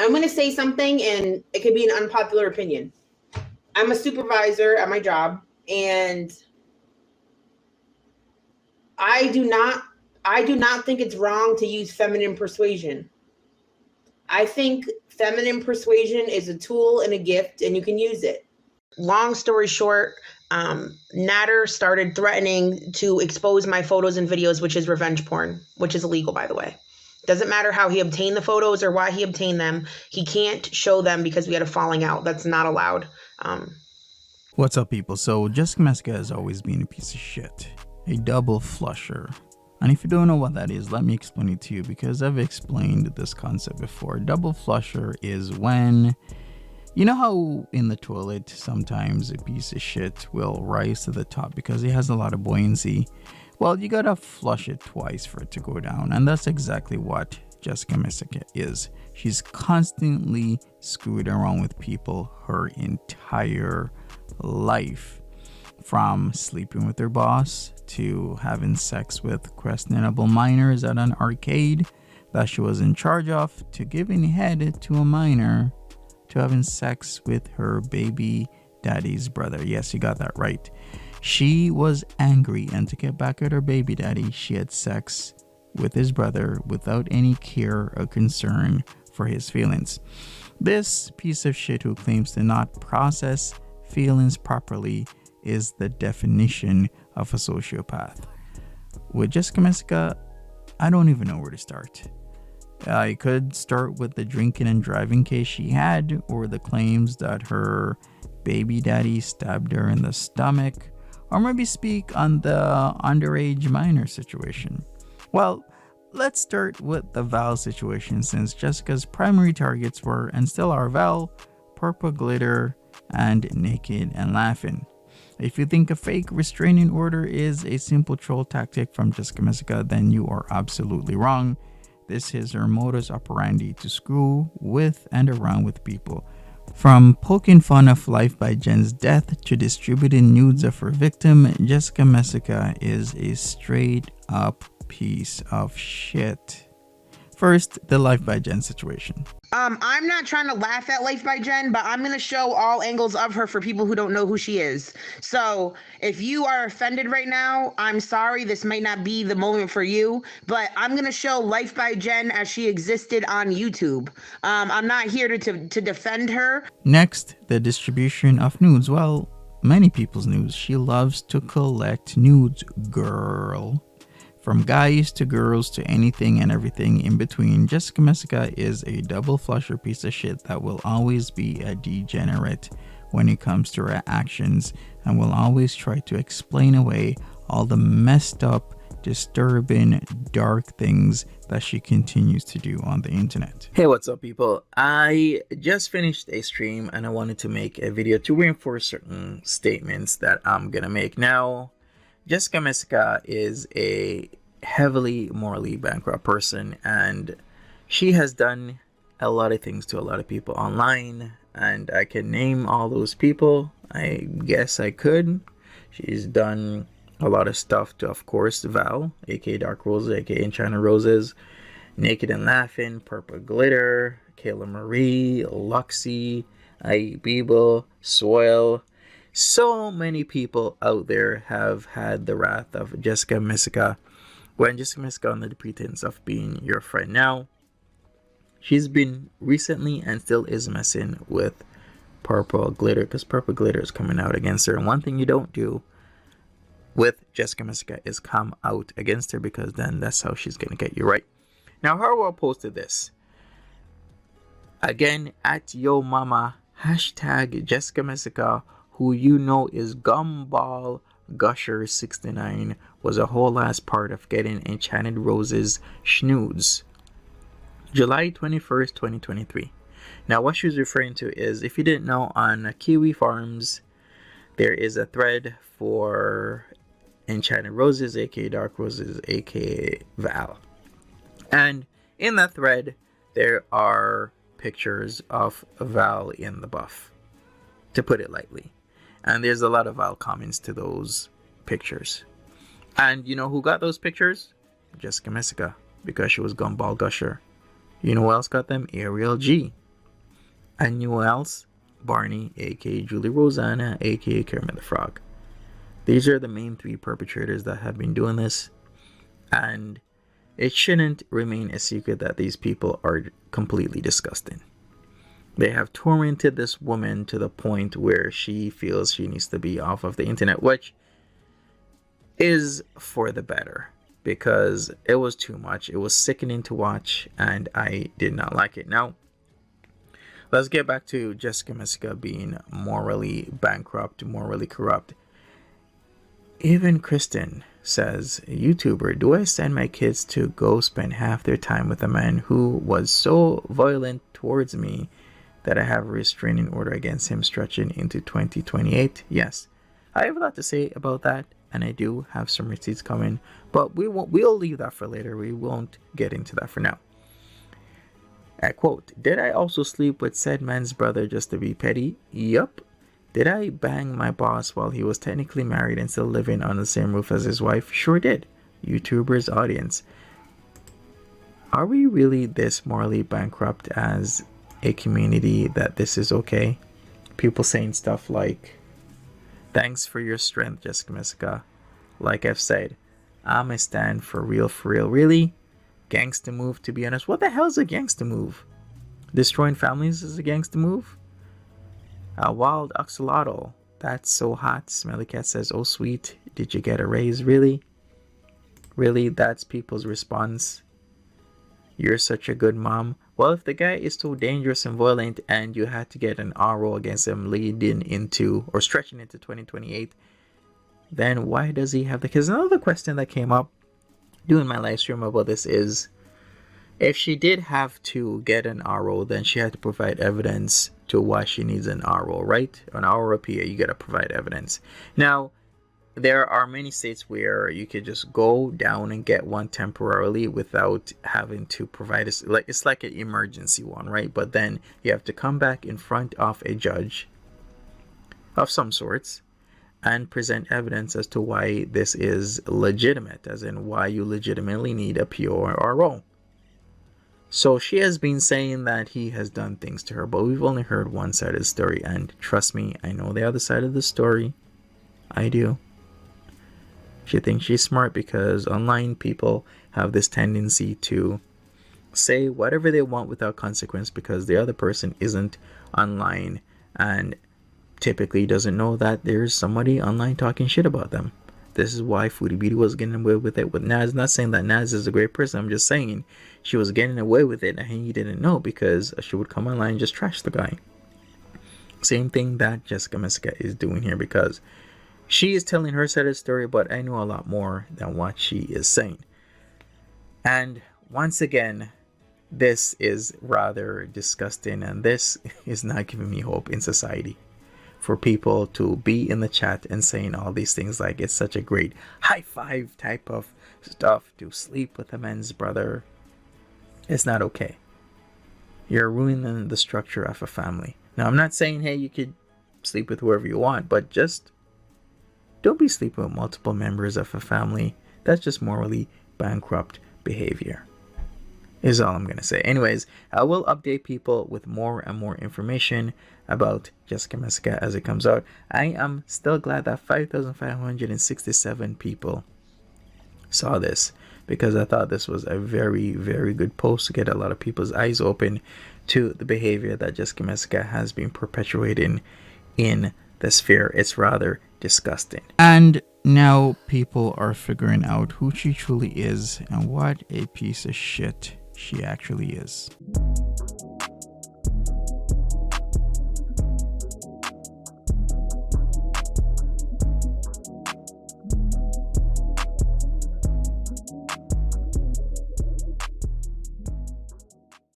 I'm going to say something and it could be an unpopular opinion. I'm a supervisor at my job, and I do not think it's wrong to use feminine persuasion. I think feminine persuasion is a tool and a gift, and you can use it. Long story short, Natter started threatening to expose my photos and videos, which is revenge porn, which is illegal, by the way. Doesn't matter how he obtained the photos or why he obtained them. He can't show them because we had a falling out. That's not allowed. What's up, people? So Jessica Messica has always been a piece of shit, a double flusher. And if you don't know what that is, let me explain it to you, because I've explained this concept before. Double flusher is when, you know how in the toilet sometimes a piece of shit will rise to the top because it has a lot of buoyancy. Well, you gotta flush it twice for it to go down, and that's exactly what Jessica Messica is. She's constantly screwed around with people her entire life, from sleeping with her boss to having sex with questionable minors at an arcade that she was in charge of, to giving head to a minor, to having sex with her baby daddy's brother. Yes, you got that right. She was angry, and to get back at her baby daddy, she had sex with his brother without any care or concern for his feelings. This piece of shit who claims to not process feelings properly is the definition of a sociopath. With Jessica Messica, I don't even know where to start. I could start with the drinking and driving case she had, or the claims that her baby daddy stabbed her in the stomach, or maybe speak on the underage minor situation. Well, let's start with the Val situation, since Jessica's primary targets were, and still are, Val, Purple Glitter, and Naked and Laughing. If you think a fake restraining order is a simple troll tactic from Jessica Messica, then you are absolutely wrong. This is her modus operandi to screw with and around with people. From poking fun of Life by Jen's death to distributing nudes of her victim, Jessica Messica is a straight up piece of shit. First, the Life by Jen situation. I'm not trying to laugh at Life by Jen, but I'm going to show all angles of her for people who don't know who she is. So if you are offended right now, I'm sorry. This might not be the moment for you, but I'm going to show Life by Jen as she existed on YouTube. I'm not here to defend her. Next, the distribution of nudes. Well, many people's nudes. She loves to collect nudes, girl. From guys to girls to anything and everything in between, Jessica Messica is a double flusher piece of shit that will always be a degenerate when it comes to her actions, and will always try to explain away all the messed up, disturbing, dark things that she continues to do on the internet. Hey, what's up, people? I just finished a stream and I wanted to make a video to reinforce certain statements that I'm gonna make. Now, Jessica Messica is a heavily morally bankrupt person, and she has done a lot of things to a lot of people online, and I can name all those people. I guess I could. She's done a lot of stuff to, of course, Val, aka Dark Roses, aka China Roses, Naked and Laughing, Purple Glitter, Kayla Marie, Luxie, Beeble, Soil. So many people out there have had the wrath of Jessica Messica, when Jessica Messica, under the pretense of being your friend. Now, she's been recently and still is messing with Purple Glitter, because Purple Glitter is coming out against her. And one thing you don't do with Jessica Messica is come out against her, because then that's how she's going to get you, right? Now, Harwell posted this. Again, at Yo Mama, hashtag Jessica Messica, who you know is Gumball Gusher 69, was a whole ass part of getting Enchanted Roses schnoods. July 21st, 2023. Now, what she was referring to is, if you didn't know, on Kiwi Farms, there is a thread for Enchanted Roses, aka Dark Roses, aka Val. And in that thread, there are pictures of Val in the buff, to put it lightly. And there's a lot of Val comments to those pictures. And you know who got those pictures? Jessica Messica, because she was Gumball Gusher. You know who else got them? Ariel G. and Newells, Barney, aka Julie Rosanna, aka Kermit the Frog. These are the main 3 perpetrators that have been doing this, and it shouldn't remain a secret that these people are completely disgusting. They have tormented this woman to the point where she feels she needs to be off of the internet, which is for the better, because it was too much. It was sickening to watch, and I did not like it. Now, let's get back to Jessica Messica being morally bankrupt, morally corrupt. Even Kristen says, YouTuber, do I send my kids to go spend half their time with a man who was so violent towards me that I have a restraining order against him stretching into 2028? Yes. I have a lot to say about that, and I do have some receipts coming, but we'll leave that for later. We won't get into that for now. I quote, did I also sleep with said man's brother just to be petty? Yup. Did I bang my boss while he was technically married and still living on the same roof as his wife? Sure did. YouTuber's audience. Are we really this morally bankrupt as a community that this is okay? People saying stuff like, thanks for your strength, Jessica Messica. Like I've said, I'm a stand for real, really? Gangsta move, to be honest. What the hell is a gangsta move? Destroying families is a gangsta move? A wild axolotl. That's so hot. Smelly Cat says, oh sweet, did you get a raise? Really? Really? That's people's response? You're such a good mom. Well, if the guy is so dangerous and violent and you had to get an RO against him leading into or stretching into 2028, then why does he have the kids? Another question that came up doing my live stream about this is, if she did have to get an RO, then she had to provide evidence to why she needs an RO, right? An RO appeal, you gotta provide evidence. Now, there are many states where you could just go down and get one temporarily without having to provide it. It's like an emergency one, right? But then you have to come back in front of a judge of some sorts and present evidence as to why this is legitimate, as in why you legitimately need a pure RO. So she has been saying that he has done things to her, but we've only heard one side of the story, and trust me, I know the other side of the story. I do. She thinks she's smart because online people have this tendency to say whatever they want without consequence because the other person isn't online and typically doesn't know that there's somebody online talking shit about them. This is why Foodie Beauty was getting away with it with Naz. Not saying that Naz is a great person. I'm just saying she was getting away with it and he didn't know because she would come online and just trash the guy. Same thing that Jessica Messica is doing here because she is telling her side of the story, but I know a lot more than what she is saying. And once again, this is rather disgusting and this is not giving me hope in society. For people to be in the chat and saying all these things like it's such a great high five type of stuff to sleep with a man's brother. It's not okay. You're ruining the structure of a family. Now, I'm not saying, hey, you could sleep with whoever you want, but just don't be sleeping with multiple members of a family. That's just morally bankrupt behavior. Is all I'm going to say. Anyways, I will update people with more and more information about Jessica Messica as it comes out. I am still glad that 5,567 people saw this because I thought this was a very, very good post to get a lot of people's eyes open to the behavior that Jessica Messica has been perpetuating in the sphere. It's rather disgusting. And now people are figuring out who she truly is and what a piece of shit she actually is.